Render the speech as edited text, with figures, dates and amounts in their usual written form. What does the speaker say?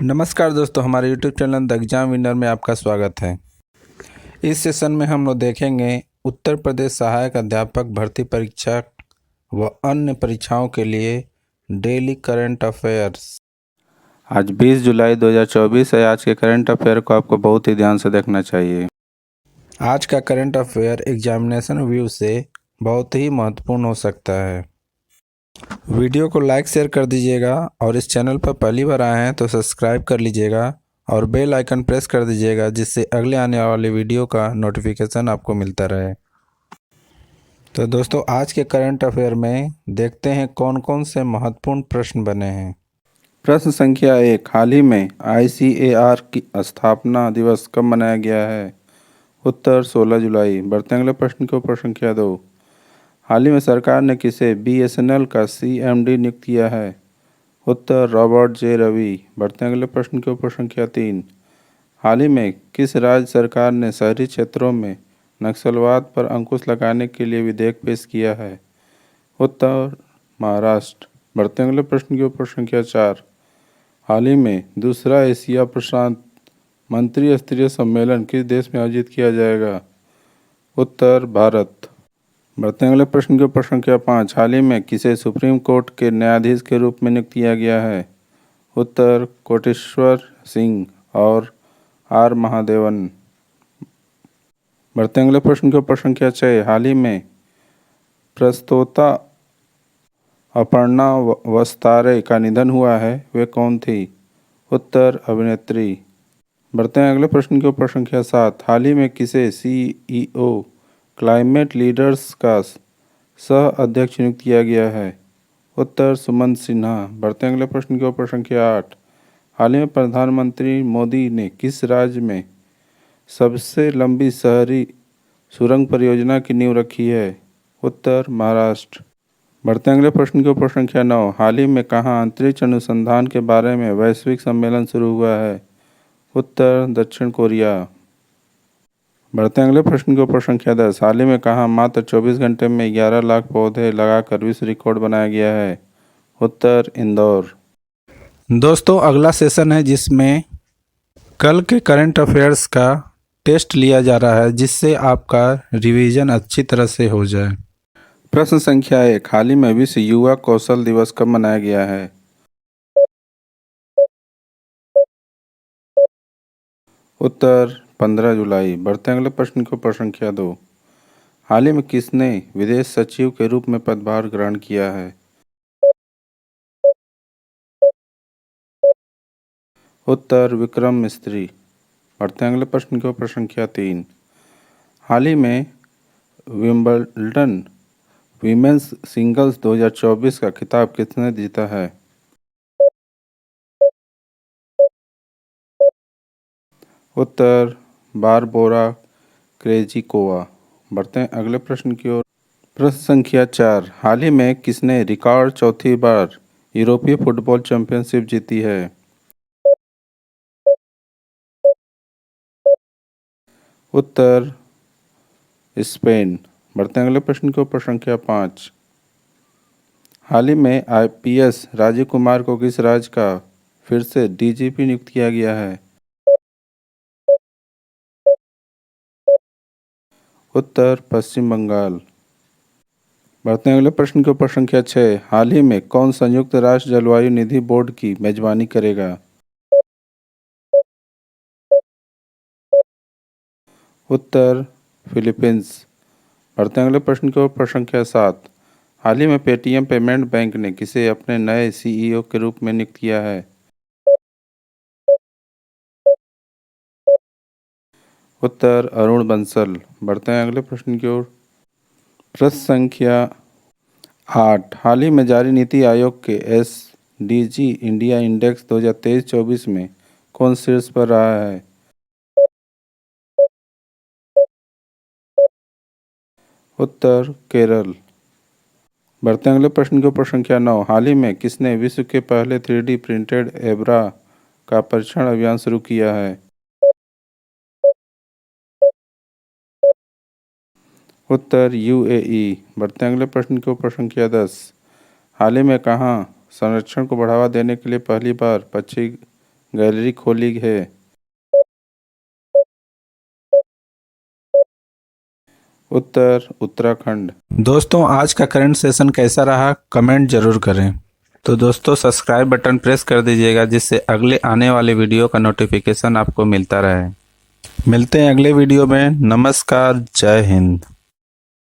नमस्कार दोस्तों, हमारे YouTube channel the exam winner में आपका स्वागत है। इस सेशन में हम लोग देखेंगे उत्तर प्रदेश सहायक अध्यापक भर्ती परीक्षा व अन्य परीक्षाओं के लिए डेली करंट अफेयर्स। आज 20 जुलाई 2024 है। आज के करंट अफेयर को आपको बहुत ही ध्यान से देखना चाहिए। आज का करंट अफेयर एग्जामिनेशन व्यू से बहुत ही महत्वपूर्ण हो सकता है। वीडियो को लाइक शेयर कर दीजिएगा और इस चैनल पर पहली बार आए हैं तो सब्सक्राइब कर लीजिएगा और बेल आइकन प्रेस कर दीजिएगा, जिससे अगले आने वाले वीडियो का नोटिफिकेशन आपको मिलता रहे। तो दोस्तों, आज के करंट अफेयर में देखते हैं कौन कौन से महत्वपूर्ण प्रश्न बने हैं। प्रश्न संख्या 1, हाल ही में ICAR की स्थापना दिवस कब मनाया गया है? उत्तर 16 जुलाई। बढ़ते अगले प्रश्न के ऊपर संख्या 2, हाल ही में सरकार ने किसे BSNL का CMD नियुक्त किया है? उत्तर रॉबर्ट जे रवि। बढ़ते अगले प्रश्न के ऊपर संख्या 3, हाल ही में किस राज्य सरकार ने शहरी क्षेत्रों में नक्सलवाद पर अंकुश लगाने के लिए विधेयक पेश किया है? उत्तर महाराष्ट्र। बढ़ते अगले प्रश्न के ऊपर संख्या 4, हाल ही में दूसरा एशिया प्रशांत मंत्री स्तरीय सम्मेलन किस देश में आयोजित किया जाएगा? उत्तर भारत। बढ़ते अगले प्रश्न के ऊपर संख्या 5, हाल ही में किसे सुप्रीम कोर्ट के न्यायाधीश के रूप में नियुक्त किया गया है? उत्तर कोटेश्वर सिंह और R महादेवन। बढ़ते अगले प्रश्न के ऊपर संख्या 6, हाल ही में प्रस्तोता अपर्णा वस्तारे का निधन हुआ है, वे कौन थी? उत्तर अभिनेत्री। बढ़ते हैं अगले प्रश्न के ऊपर संख्या 7, हाल ही में किसे CEO क्लाइमेट लीडर्स का सह अध्यक्ष नियुक्त किया गया है? उत्तर सुमंत सिन्हा। बढ़ते अगले प्रश्न के ऊपर संख्या 8, हाल ही में प्रधानमंत्री मोदी ने किस राज्य में सबसे लंबी शहरी सुरंग परियोजना की नींव रखी है? उत्तर महाराष्ट्र। बढ़ते अगले प्रश्न के ऊपर संख्या 9, हाल ही में कहाँ अंतरिक्ष अनुसंधान के बारे में वैश्विक सम्मेलन शुरू हुआ है? उत्तर दक्षिण कोरिया। बढ़ते अगले प्रश्न के ऊपर संख्या 10, हाल ही में कहाँ मात्र 24 घंटे में 11 लाख पौधे लगाकर विश्व रिकॉर्ड बनाया गया है? उत्तर इंदौर। दोस्तों, अगला सेशन है जिसमें कल के करंट अफेयर्स का टेस्ट लिया जा रहा है, जिससे आपका रिवीजन अच्छी तरह से हो जाए। प्रश्न संख्या 1, हाल ही में विश्व युवा कौशल दिवस कब मनाया गया है? उत्तर 15 जुलाई। बढ़ते अगले प्रश्न के ऊपर संख्या 2, हाल ही में किसने विदेश सचिव के रूप में पदभार ग्रहण किया है? उत्तर विक्रम मिस्त्री। बढ़ते अगले प्रश्न के ऊपर संख्या 3, हाल ही में विंबलडन वीमेंस सिंगल्स 2024 का खिताब किसने जीता है? उत्तर बारबोरा क्रेजिकोवा। बढ़ते हैं अगले प्रश्न की ओर। प्रश्न संख्या 4, हाल ही में किसने रिकॉर्ड चौथी बार यूरोपीय फुटबॉल चैंपियनशिप जीती है? उत्तर स्पेन। बढ़ते हैं अगले प्रश्न के ऊपर संख्या 5, हाल ही में IPS राजीव कुमार को किस राज्य का फिर से DGP नियुक्त किया गया है? उत्तर पश्चिम बंगाल। बढ़ते हैं अगले प्रश्न के ऊपर संख्या 6, हाल ही में कौन संयुक्त राष्ट्र जलवायु निधि बोर्ड की मेजबानी करेगा? उत्तर फिलीपींस। बढ़ते हैं अगले प्रश्न के ऊपर संख्या 7, हाल ही में पेटीएम पेमेंट बैंक ने किसे अपने नए CEO के रूप में नियुक्त किया है? उत्तर अरुण बंसल। बढ़ते हैं अगले प्रश्न की ओर। प्रश्न संख्या 8, हाल ही में जारी नीति आयोग के SDG इंडिया इंडेक्स 2023-24 में कौन शीर्ष पर रहा है? उत्तर केरल। बढ़ते अगले प्रश्न के ऊपर संख्या 9, हाल ही में किसने विश्व के पहले 3D प्रिंटेड एब्रा का परीक्षण अभियान शुरू किया है? उत्तर UAE। बढ़ते अगले प्रश्न के ऊपर संख्या 10, हाल ही में कहाँ संरक्षण को बढ़ावा देने के लिए पहली बार पक्षी गैलरी खोली है। उत्तर उत्तराखंड। दोस्तों, आज का करंट सेशन कैसा रहा कमेंट जरूर करें। तो दोस्तों, सब्सक्राइब बटन प्रेस कर दीजिएगा जिससे अगले आने वाले वीडियो का नोटिफिकेशन आपको मिलता रहे। मिलते हैं अगले वीडियो में। नमस्कार, जय हिंद।